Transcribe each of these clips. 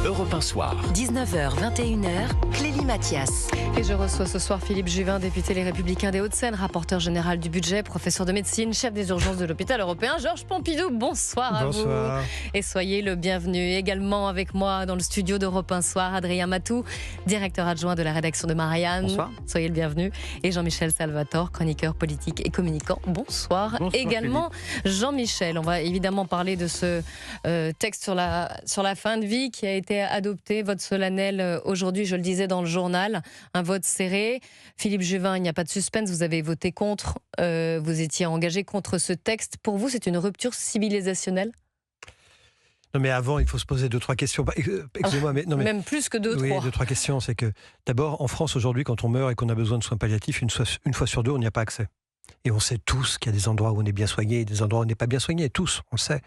Europe 1 Soir. 19h, 21h, Clélie Mathias. Et je reçois ce soir Philippe Juvin, député Les Républicains des Hauts-de-Seine, rapporteur général du budget, professeur de médecine, chef des urgences de l'hôpital européen. Georges Pompidou, bonsoir à vous. Et soyez le bienvenu. Également avec moi dans le studio d'Europe 1 Soir, Adrien Matou, directeur adjoint de la rédaction de Marianne. Bonsoir. Soyez le bienvenu. Et Jean-Michel Salvatore, chroniqueur politique et communicant. Bonsoir. Bonsoir Également Jean-Michel. On va évidemment parler de ce texte sur la fin de vie qui a été adopté, vote solennel aujourd'hui, je le disais dans le journal, un vote serré. Philippe Juvin, il n'y a pas de suspense, vous avez voté contre, vous étiez engagé contre ce texte. Pour vous, c'est une rupture civilisationnelle ? Non, mais avant, il faut se poser 2-3 questions. Excusez-moi, mais non, mais même plus que 2-3. Oui, 2-3 questions. C'est que d'abord, en France aujourd'hui, quand on meurt et qu'on a besoin de soins palliatifs, une fois sur deux, on n'y a pas accès. Et on sait tous qu'il y a des endroits où on est bien soigné et des endroits où on n'est pas bien soigné. Tous, on le sait.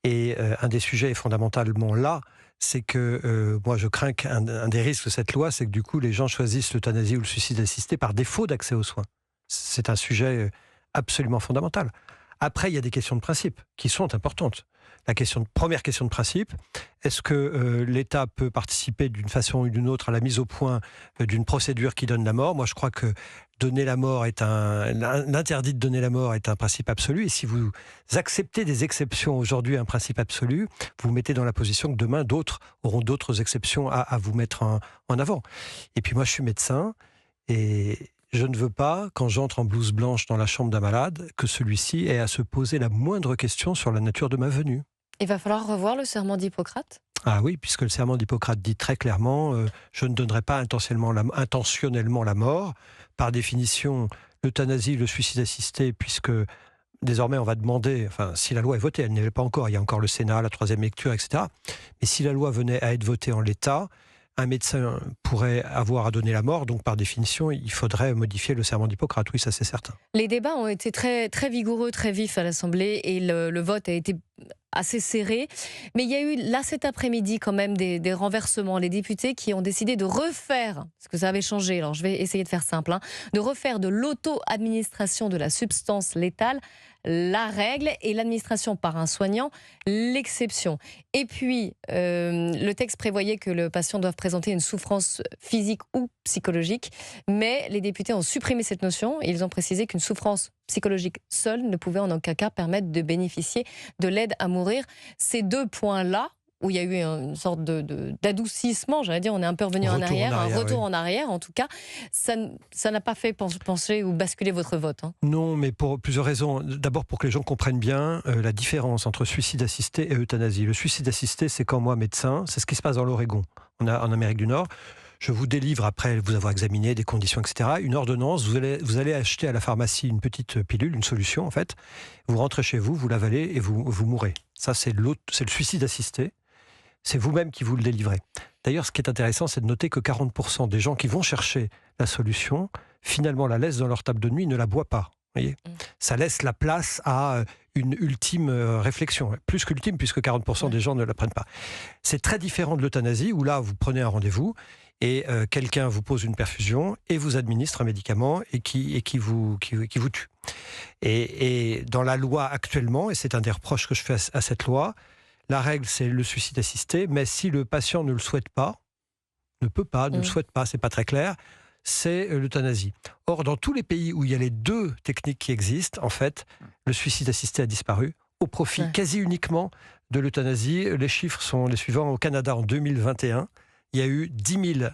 Et un des sujets est fondamentalement là, c'est que moi je crains qu'un des risques de cette loi, c'est que du coup les gens choisissent l'euthanasie ou le suicide assisté par défaut d'accès aux soins. C'est un sujet absolument fondamental. Après, il y a des questions de principe qui sont importantes. Première question de principe, est-ce que l'État peut participer d'une façon ou d'une autre à la mise au point d'une procédure qui donne la mort ? Moi, je crois que l'interdit de donner la mort est un principe absolu. Et si vous acceptez des exceptions aujourd'hui, un principe absolu, vous vous mettez dans la position que demain, d'autres auront d'autres exceptions à vous mettre en avant. Et puis moi, je suis médecin et je ne veux pas, quand j'entre en blouse blanche dans la chambre d'un malade, que celui-ci ait à se poser la moindre question sur la nature de ma venue. Il va falloir revoir le serment d'Hippocrate ? Ah oui, puisque le serment d'Hippocrate dit très clairement je ne donnerai pas intentionnellement la mort. Par définition, l'euthanasie, le suicide assisté, puisque désormais on va demander, enfin si la loi est votée, elle n'est pas encore, il y a encore le Sénat, la troisième lecture, etc. Mais si la loi venait à être votée en l'état, un médecin pourrait avoir à donner la mort, donc par définition, il faudrait modifier le serment d'Hippocrate, oui, ça c'est certain. Les débats ont été très, très vigoureux, très vifs à l'Assemblée et le vote a été assez serré. Mais il y a eu là cet après-midi quand même des renversements. Les députés qui ont décidé de refaire, parce que ça avait changé, alors je vais essayer de faire simple, de refaire de l'auto-administration de la substance létale la règle et l'administration par un soignant l'exception. Et puis, le texte prévoyait que le patient doit présenter une souffrance physique ou psychologique, mais les députés ont supprimé cette notion et ils ont précisé qu'une souffrance psychologique seule ne pouvait en aucun cas permettre de bénéficier de l'aide à mourir. Ces deux points-là, où il y a eu une sorte d'adoucissement, j'allais dire, on est un peu revenu en arrière, un retour en arrière en tout cas, ça n'a pas fait pencher ou basculer votre vote. Non, mais pour plusieurs raisons. D'abord, pour que les gens comprennent bien la différence entre suicide assisté et euthanasie. Le suicide assisté, c'est quand moi, médecin, c'est ce qui se passe dans l'Oregon, en Amérique du Nord. Je vous délivre, après vous avoir examiné des conditions, etc., une ordonnance. Vous allez acheter à la pharmacie une petite pilule, une solution en fait. Vous rentrez chez vous, vous l'avalez et vous mourrez. Ça, c'est le suicide assisté. C'est vous-même qui vous le délivrez. D'ailleurs, ce qui est intéressant, c'est de noter que 40% des gens qui vont chercher la solution, finalement la laissent dans leur table de nuit, ne la boivent pas. Voyez, ça laisse la place à une ultime réflexion. Plus qu'ultime, puisque 40% des gens ne la prennent pas. C'est très différent de l'euthanasie, où là, vous prenez un rendez-vous, et quelqu'un vous pose une perfusion, et vous administre un médicament, et qui vous tue. Et dans la loi actuellement, et c'est un des reproches que je fais à cette loi, la règle, c'est le suicide assisté, mais si le patient ne le souhaite pas, ne le souhaite pas, c'est pas très clair, c'est l'euthanasie. Or, dans tous les pays où il y a les deux techniques qui existent, en fait, le suicide assisté a disparu au profit quasi uniquement de l'euthanasie. Les chiffres sont les suivants. Au Canada, en 2021, il y a eu 10 000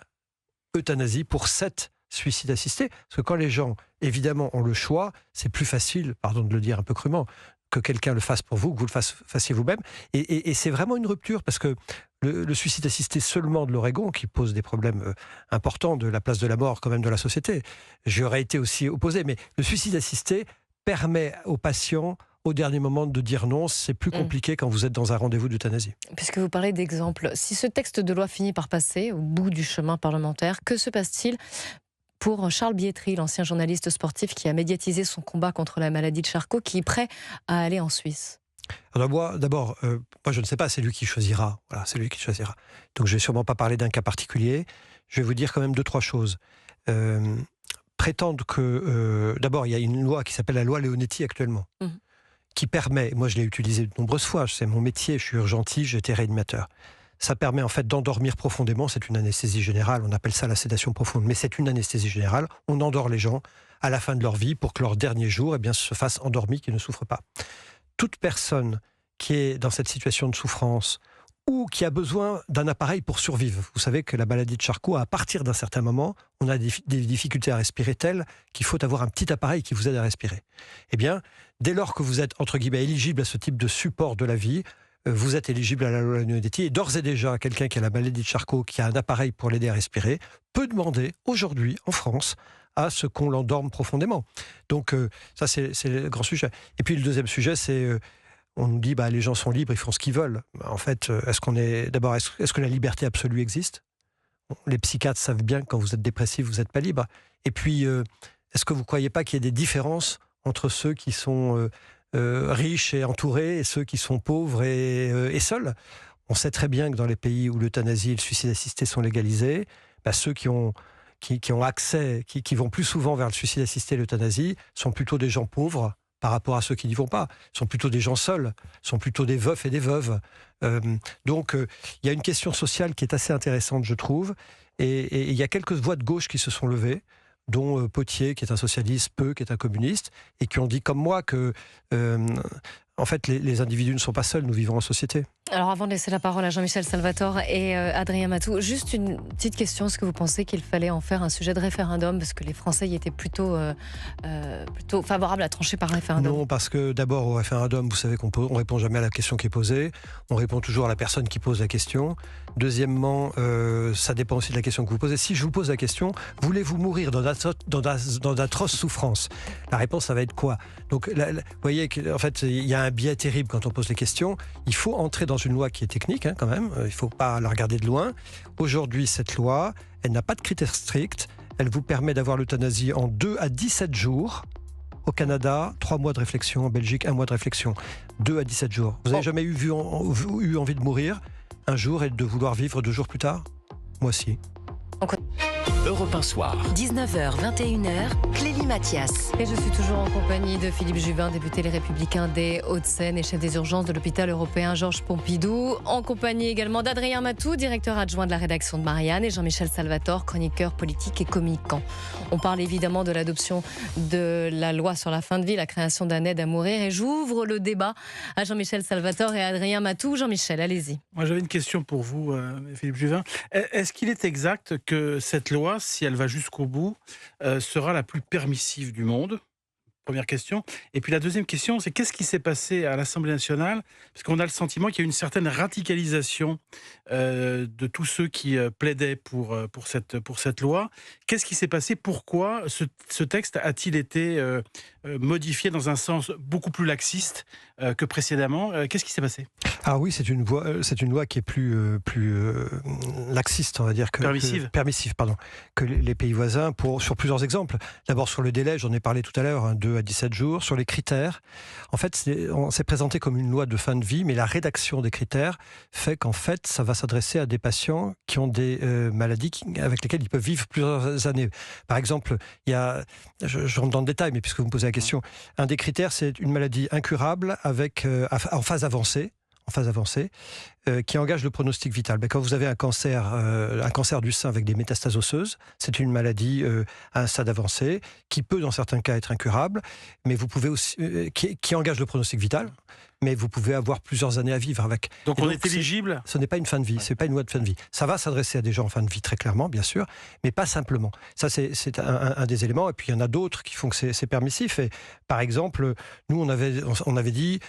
euthanasies pour 7 suicides assistés. Parce que quand les gens, évidemment, ont le choix, c'est plus facile, pardon de le dire un peu crûment, que quelqu'un le fasse pour vous, que vous le fassiez vous-même. Et c'est vraiment une rupture, parce que le suicide assisté seulement de l'Oregon, qui pose des problèmes importants de la place de la mort quand même de la société, j'y aurais été aussi opposé, mais le suicide assisté permet aux patients, au dernier moment, de dire non. C'est plus compliqué quand vous êtes dans un rendez-vous d'euthanasie. Puisque vous parlez d'exemple, si ce texte de loi finit par passer au bout du chemin parlementaire, que se passe-t-il pour Charles Bietri, l'ancien journaliste sportif qui a médiatisé son combat contre la maladie de Charcot, qui est prêt à aller en Suisse? Alors moi, d'abord, moi je ne sais pas, c'est lui qui choisira. Voilà, c'est lui qui choisira. Donc je ne vais sûrement pas parler d'un cas particulier. Je vais vous dire quand même 2-3 choses. Prétendre que... d'abord, il y a une loi qui s'appelle la loi Leonetti actuellement, qui permet, moi je l'ai utilisée de nombreuses fois, c'est mon métier, je suis urgentiste, j'étais réanimateur. Ça permet en fait d'endormir profondément. C'est une anesthésie générale. On appelle ça la sédation profonde. Mais c'est une anesthésie générale. On endort les gens à la fin de leur vie pour que leur dernier jour se fassent endormis, qu'ils ne souffrent pas. Toute personne qui est dans cette situation de souffrance ou qui a besoin d'un appareil pour survivre. Vous savez que la maladie de Charcot, à partir d'un certain moment, on a des difficultés à respirer telles qu'il faut avoir un petit appareil qui vous aide à respirer. Eh bien, dès lors que vous êtes, entre guillemets, éligible à ce type de support de la vie, vous êtes éligible à la loi Lorenzetti, et d'ores et déjà, quelqu'un qui a la maladie de Charcot, qui a un appareil pour l'aider à respirer, peut demander aujourd'hui, en France, à ce qu'on l'endorme profondément. Donc ça, c'est le grand sujet. Et puis le deuxième sujet, c'est... on nous dit les gens sont libres, ils font ce qu'ils veulent. En fait, est-ce que la liberté absolue existe ? Les psychiatres savent bien que quand vous êtes dépressif, vous n'êtes pas libre. Et puis, est-ce que vous ne croyez pas qu'il y a des différences entre ceux qui sont riches et entourés et ceux qui sont pauvres et seuls ? On sait très bien que dans les pays où l'euthanasie et le suicide assisté sont légalisés, ceux qui ont accès, qui vont plus souvent vers le suicide assisté et l'euthanasie, sont plutôt des gens pauvres par rapport à ceux qui n'y vont pas, sont plutôt des gens seuls, sont plutôt des veufs et des veuves. Donc, il y a une question sociale qui est assez intéressante, je trouve, et il y a quelques voix de gauche qui se sont levées, dont Potier, qui est un socialiste, Peu, qui est un communiste, et qui ont dit comme moi que, en fait, les individus ne sont pas seuls, nous vivons en société. Alors avant de laisser la parole à Jean-Michel Salvatore et Adrien Matou, juste une petite question, est-ce que vous pensez qu'il fallait en faire un sujet de référendum, parce que les Français y étaient plutôt favorables à trancher par référendum? Non, parce que d'abord au référendum, vous savez qu'on ne répond jamais à la question qui est posée, on répond toujours à la personne qui pose la question. Deuxièmement, ça dépend aussi de la question que vous posez. Si je vous pose la question, voulez-vous mourir dans d'atroces souffrances? La réponse, ça va être quoi? Donc, vous voyez qu'en fait, il y a un biais terrible quand on pose les questions. Il faut entrer dans une loi qui est technique, quand même. Il ne faut pas la regarder de loin. Aujourd'hui, cette loi, elle n'a pas de critères stricts. Elle vous permet d'avoir l'euthanasie en 2 à 17 jours. Au Canada, 3 mois de réflexion. En Belgique, 1 mois de réflexion. 2 à 17 jours. Vous n'avez jamais eu envie de mourir un jour et de vouloir vivre 2 jours plus tard? Moi, si. Europe 1 Soir. 19h, 21h, Clélie Mathias. Et je suis toujours en compagnie de Philippe Juvin, député Les Républicains des Hauts-de-Seine et chef des urgences de l'hôpital européen Georges Pompidou. En compagnie également d'Adrien Matou, directeur adjoint de la rédaction de Marianne, et Jean-Michel Salvatore, chroniqueur politique et communicant. On parle évidemment de l'adoption de la loi sur la fin de vie, la création d'un aide à mourir. Et j'ouvre le débat à Jean-Michel Salvatore et à Adrien Matou. Jean-Michel, allez-y. Moi, j'avais une question pour vous, Philippe Juvin. Est-ce qu'il est exact que cette loi, si elle va jusqu'au bout, sera la plus permissive du monde? Première question. Et puis la deuxième question, c'est qu'est-ce qui s'est passé à l'Assemblée nationale? Parce qu'on a le sentiment qu'il y a une certaine radicalisation de tous ceux qui plaidaient pour cette loi. Qu'est-ce qui s'est passé? Pourquoi ce texte a-t-il été modifié dans un sens beaucoup plus laxiste que précédemment? Qu'est-ce qui s'est passé? Ah oui, c'est une loi qui est plus laxiste, on va dire, permissive, que les pays voisins, sur plusieurs exemples. D'abord sur le délai, j'en ai parlé tout à l'heure, 2 à 17 jours. Sur les critères, en fait, on s'est présenté comme une loi de fin de vie, mais la rédaction des critères fait qu'en fait, ça va s'adresser à des patients qui ont des maladies avec lesquelles ils peuvent vivre plusieurs années. Par exemple, je rentre dans le détail, mais puisque vous me posez la question, un des critères, c'est une maladie incurable en phase avancée, qui engage le pronostic vital. Quand vous avez un cancer du sein avec des métastases osseuses, c'est une maladie à un stade avancé, qui peut dans certains cas être incurable, mais vous pouvez aussi, qui engage le pronostic vital, mais vous pouvez avoir plusieurs années à vivre avec. Donc on est éligible? Ce n'est pas une fin de vie, c'est pas une loi de fin de vie. Ça va s'adresser à des gens en fin de vie très clairement, bien sûr, mais pas simplement. Ça c'est un des éléments, et puis il y en a d'autres qui font que c'est permissif. Et, par exemple, nous on avait dit,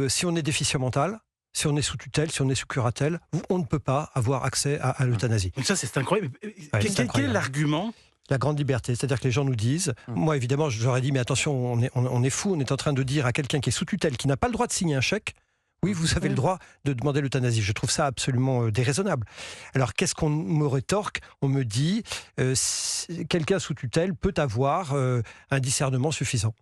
si on est déficient mental, si on est sous tutelle, si on est sous curatelle, on ne peut pas avoir accès à l'euthanasie. Donc ça, c'est incroyable. Quel est l'argument? La grande liberté, c'est-à-dire que les gens nous disent, moi évidemment j'aurais dit, mais attention, on est fou, on est en train de dire à quelqu'un qui est sous tutelle, qui n'a pas le droit de signer un chèque, oui, vous avez le droit de demander l'euthanasie. Je trouve ça absolument déraisonnable. Alors, qu'est-ce qu'on me rétorque? On me dit, quelqu'un sous tutelle peut avoir un discernement suffisant.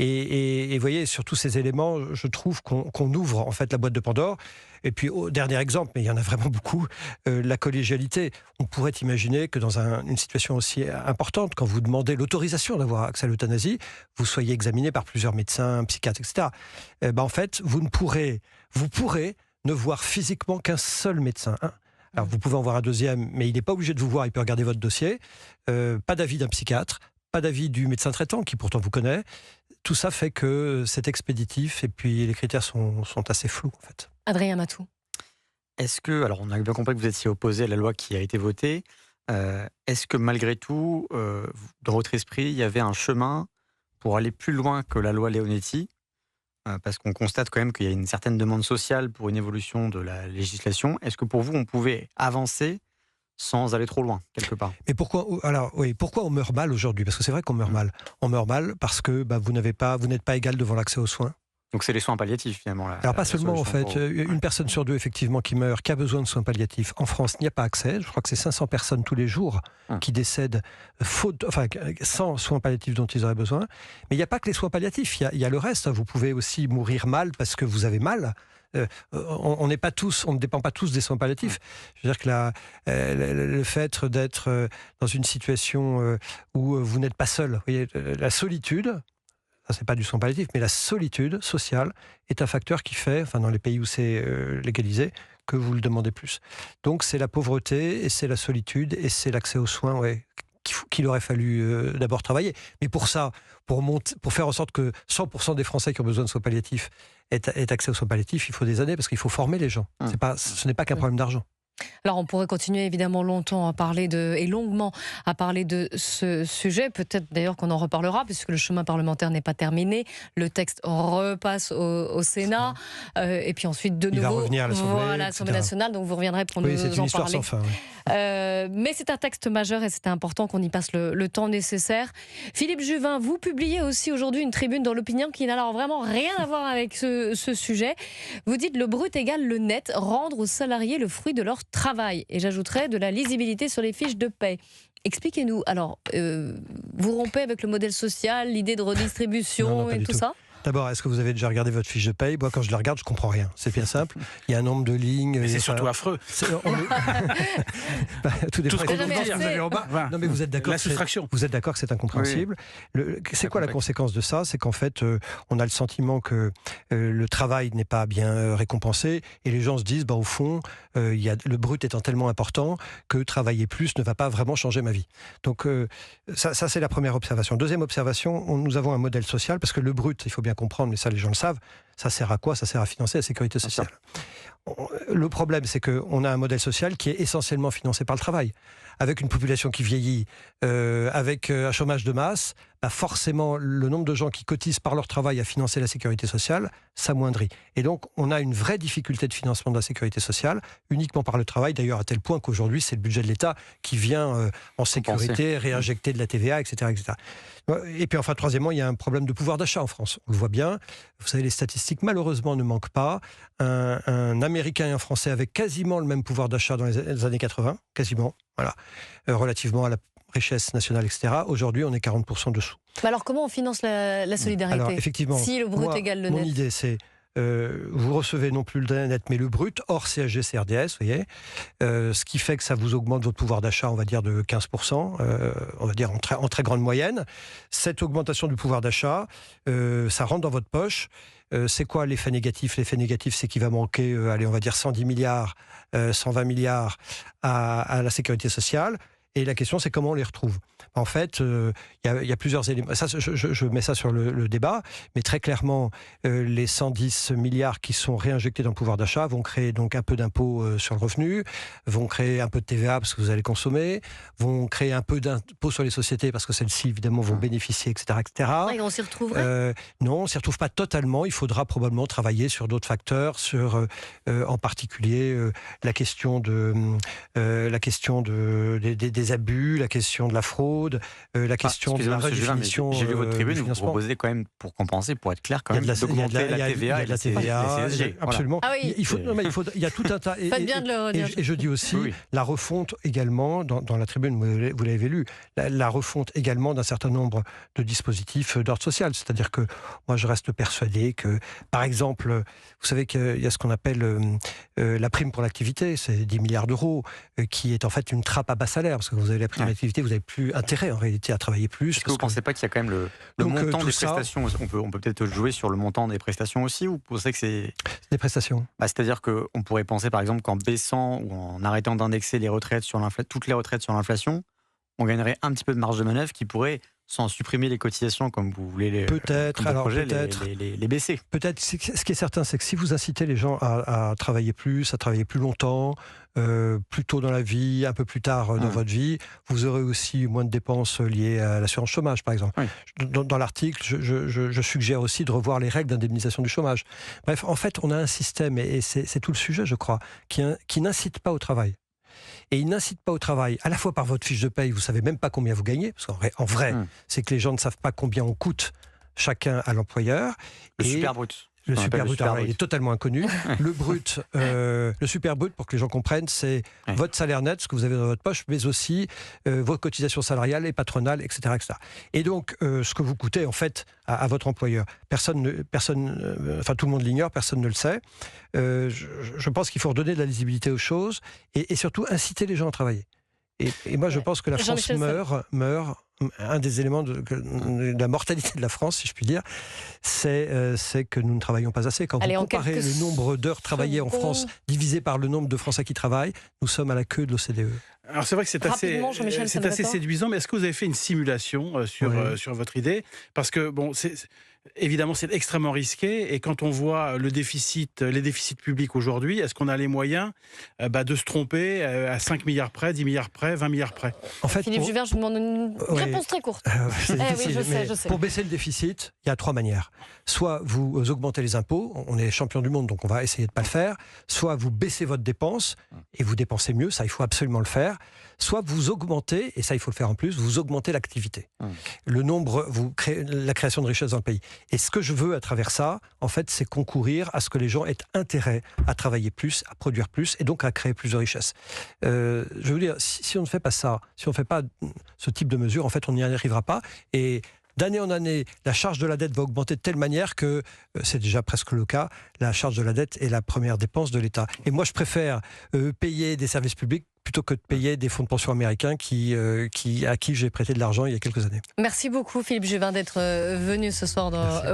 Et vous voyez, sur tous ces éléments, je trouve qu'on ouvre en fait la boîte de Pandore. Et puis, dernier exemple, mais il y en a vraiment beaucoup, la collégialité. On pourrait imaginer que dans une situation aussi importante, quand vous demandez l'autorisation d'avoir accès à l'euthanasie, vous soyez examiné par plusieurs médecins, psychiatres, etc. En fait, vous pourrez ne voir physiquement qu'un seul médecin, Alors vous pouvez en voir un deuxième, mais il n'est pas obligé de vous voir, il peut regarder votre dossier. Pas d'avis d'un psychiatre, pas d'avis du médecin traitant, qui pourtant vous connaît. Tout ça fait que c'est expéditif et puis les critères sont assez flous en fait. Adrien Matou. Est-ce que, alors on a bien compris que vous étiez opposé à la loi qui a été votée, est-ce que malgré tout, dans votre esprit, il y avait un chemin pour aller plus loin que la loi Leonetti, parce qu'on constate quand même qu'il y a une certaine demande sociale pour une évolution de la législation. Est-ce que pour vous, on pouvait avancer sans aller trop loin, quelque part? Mais pourquoi on meurt mal aujourd'hui? Parce que c'est vrai qu'on meurt mal. On meurt mal parce que vous n'êtes pas égal devant l'accès aux soins. Donc c'est les soins palliatifs finalement. Alors pas seulement en fait, une personne sur deux effectivement qui meurt, qui a besoin de soins palliatifs. En France, il n'y a pas accès. Je crois que c'est 500 personnes tous les jours qui décèdent sans soins palliatifs dont ils auraient besoin. Mais il n'y a pas que les soins palliatifs, il y a le reste. Vous pouvez aussi mourir mal parce que vous avez mal. On ne dépend pas tous des soins palliatifs. Je veux dire que le fait d'être dans une situation où vous n'êtes pas seul, vous voyez, la solitude. Ça, c'est pas du soin palliatif, mais la solitude sociale est un facteur qui fait, dans les pays où c'est légalisé, que vous le demandez plus. Donc c'est la pauvreté, et c'est la solitude, et c'est l'accès aux soins qu'il aurait fallu d'abord travailler. Mais pour ça, pour faire en sorte que 100% des Français qui ont besoin de soins palliatifs aient accès aux soins palliatifs, il faut des années, parce qu'il faut former les gens. Ce n'est pas qu'un problème d'argent. Alors on pourrait continuer évidemment longtemps et longuement à parler de ce sujet, peut-être d'ailleurs qu'on en reparlera puisque le chemin parlementaire n'est pas terminé, le texte repasse au Sénat et puis ensuite de nouveau va revenir à l'Assemblée nationale, donc vous reviendrez pour nous en parler. C'est une histoire sans fin. Mais c'est un texte majeur et c'est important qu'on y passe le temps nécessaire. Philippe Juvin, vous publiez aussi aujourd'hui une tribune dans l'Opinion qui n'a alors vraiment rien à voir avec ce sujet. Vous dites le brut égale le net, rendre aux salariés le fruit de leur travail. Et j'ajouterais de la lisibilité sur les fiches de paie. Expliquez-nous, alors, vous rompez avec le modèle social, l'idée de redistribution non, et tout ça ? D'abord, est-ce que vous avez déjà regardé votre fiche de paye? Moi, quand je la regarde, je ne comprends rien. C'est bien simple. Il y a un nombre de lignes. Mais c'est surtout affreux. Tout dépend. Non, mais vous êtes d'accord. La soustraction. Vous êtes d'accord que c'est incompréhensible. C'est quoi la conséquence de ça? C'est qu'en fait, on a le sentiment que le travail n'est pas bien récompensé et les gens se disent, au fond, le brut étant tellement important que travailler plus ne va pas vraiment changer ma vie. Donc, ça c'est la première observation. Deuxième observation, nous avons un modèle social parce que le brut, il faut bien comprendre, mais ça les gens le savent, ça sert à quoi? Ça sert à financer la sécurité sociale. Le problème, c'est qu'on a un modèle social qui est essentiellement financé par le travail. Avec une population qui vieillit, avec un chômage de masse, forcément, le nombre de gens qui cotisent par leur travail à financer la sécurité sociale s'amoindrit. Et donc, on a une vraie difficulté de financement de la sécurité sociale, uniquement par le travail, d'ailleurs à tel point qu'aujourd'hui, c'est le budget de l'État qui vient en sécurité, réinjecter de la TVA, etc., etc. Et puis enfin, troisièmement, il y a un problème de pouvoir d'achat en France. On le voit bien. Vous savez, les statistiques, malheureusement, ne manquent pas. Un Américain et un Français avaient quasiment le même pouvoir d'achat dans les années 80, quasiment, voilà, relativement à la richesse nationale, etc. Aujourd'hui, on est 40% dessous. Mais alors, comment on finance la solidarité? Alors, effectivement, si le brut égale le net. Mon idée, c'est vous recevez non plus le net, mais le brut, hors CSG, CRDS, vous voyez, ce qui fait que ça vous augmente votre pouvoir d'achat, on va dire, de 15%, on va dire en très grande moyenne. Cette augmentation du pouvoir d'achat, ça rentre dans votre poche. C'est quoi l'effet négatif? L'effet négatif, c'est qu'il va manquer, on va dire 110 milliards, 120 milliards à la sécurité sociale. Et la question, c'est comment on les retrouve. En fait, il y a plusieurs éléments. Ça, je mets ça sur le débat, mais très clairement, les 110 milliards qui sont réinjectés dans le pouvoir d'achat vont créer donc un peu d'impôt sur le revenu, vont créer un peu de TVA parce que vous allez consommer, vont créer un peu d'impôt sur les sociétés parce que celles-ci, évidemment, vont bénéficier, etc. etc. Et on s'y retrouverait Non, on ne s'y retrouve pas totalement. Il faudra probablement travailler sur d'autres facteurs, sur en particulier la question des abus, la question de la fraude, la question de la redéfinition. J'ai vu votre tribune, vous proposez quand même, pour compenser, pour être clair, quand même, d'augmenter la TVA et la CSG. Absolument. Ah oui. Il y a tout un tas. Faites bien de le redire. Et je dis aussi la refonte également, dans la tribune, vous l'avez lu, la refonte également d'un certain nombre de dispositifs d'ordre social. C'est-à-dire que moi, je reste persuadé que, par exemple, vous savez qu'il y a ce qu'on appelle la prime pour l'activité, c'est 10 milliards d'euros, qui est en fait une trappe à bas salaire, parce que Quand vous avez la prime d'activité, vous n'avez plus intérêt en réalité à travailler plus. Est-ce que vous ne pensez pas qu'il y a quand même le Donc, montant tout des ça- prestations? On peut peut-être jouer sur le montant des prestations aussi, ou vous pensez que c'est... Des prestations. C'est-à-dire qu'on pourrait penser par exemple qu'en baissant ou en arrêtant d'indexer les retraites sur toutes les retraites sur l'inflation, on gagnerait un petit peu de marge de manœuvre qui pourrait, sans supprimer les cotisations comme vous voulez Peut-être, comme alors projet, peut-être. les baisser. Peut-être, ce qui est certain, c'est que si vous incitez les gens à travailler plus, à travailler plus longtemps, plus tôt dans la vie, un peu plus tard dans votre vie, vous aurez aussi moins de dépenses liées à l'assurance chômage, par exemple. Oui. Dans l'article, je suggère aussi de revoir les règles d'indemnisation du chômage. Bref, en fait, on a un système, et c'est tout le sujet, je crois, qui n'incite pas au travail. Et il n'incite pas au travail, à la fois par votre fiche de paye, vous ne savez même pas combien vous gagnez, parce qu'en vrai, c'est que les gens ne savent pas combien on coûte chacun à l'employeur. Le super brut. Le On super appelle brut, alors, il est totalement inconnu. Le brut, le super brut, pour que les gens comprennent, c'est votre salaire net, ce que vous avez dans votre poche, mais aussi vos cotisations salariales et patronales, etc., etc. Et donc, ce que vous coûtez, en fait, à votre employeur. Enfin, tout le monde l'ignore, personne ne le sait. Je pense qu'il faut redonner de la lisibilité aux choses et surtout inciter les gens à travailler. Et moi, je pense que la France meurt. Un des éléments de la mortalité de la France, si je puis dire, c'est que nous ne travaillons pas assez. Quand vous comparez le nombre d'heures travaillées en France divisé par le nombre de Français qui travaillent, nous sommes à la queue de l'OCDE. Alors c'est vrai que c'est assez séduisant, mais est-ce que vous avez fait une simulation sur votre idée? Parce que bon, évidemment, c'est extrêmement risqué. Et quand on voit les déficits publics aujourd'hui, est-ce qu'on a les moyens de se tromper à 5 milliards près, 10 milliards près, 20 milliards près? En fait, Philippe Juvin, je vous demande une réponse très courte. Oui, je sais. Pour baisser le déficit, il y a 3 manières. Soit vous augmentez les impôts, on est champion du monde, donc on va essayer de ne pas le faire. Soit vous baissez votre dépense et vous dépensez mieux, ça il faut absolument le faire. Soit vous augmentez, et ça il faut le faire en plus, vous augmentez l'activité. Le nombre, vous créez la création de richesse dans le pays. Et ce que je veux à travers ça, en fait, c'est concourir à ce que les gens aient intérêt à travailler plus, à produire plus, et donc à créer plus de richesse. Je veux dire, si on ne fait pas ça, si on ne fait pas ce type de mesures, en fait, on n'y arrivera pas. Et d'année en année, la charge de la dette va augmenter de telle manière que, c'est déjà presque le cas, la charge de la dette est la première dépense de l'État. Et moi, je préfère payer des services publics plutôt que de payer des fonds de pension américains à qui j'ai prêté de l'argent il y a quelques années. Merci beaucoup Philippe Juvin d'être venu ce soir dans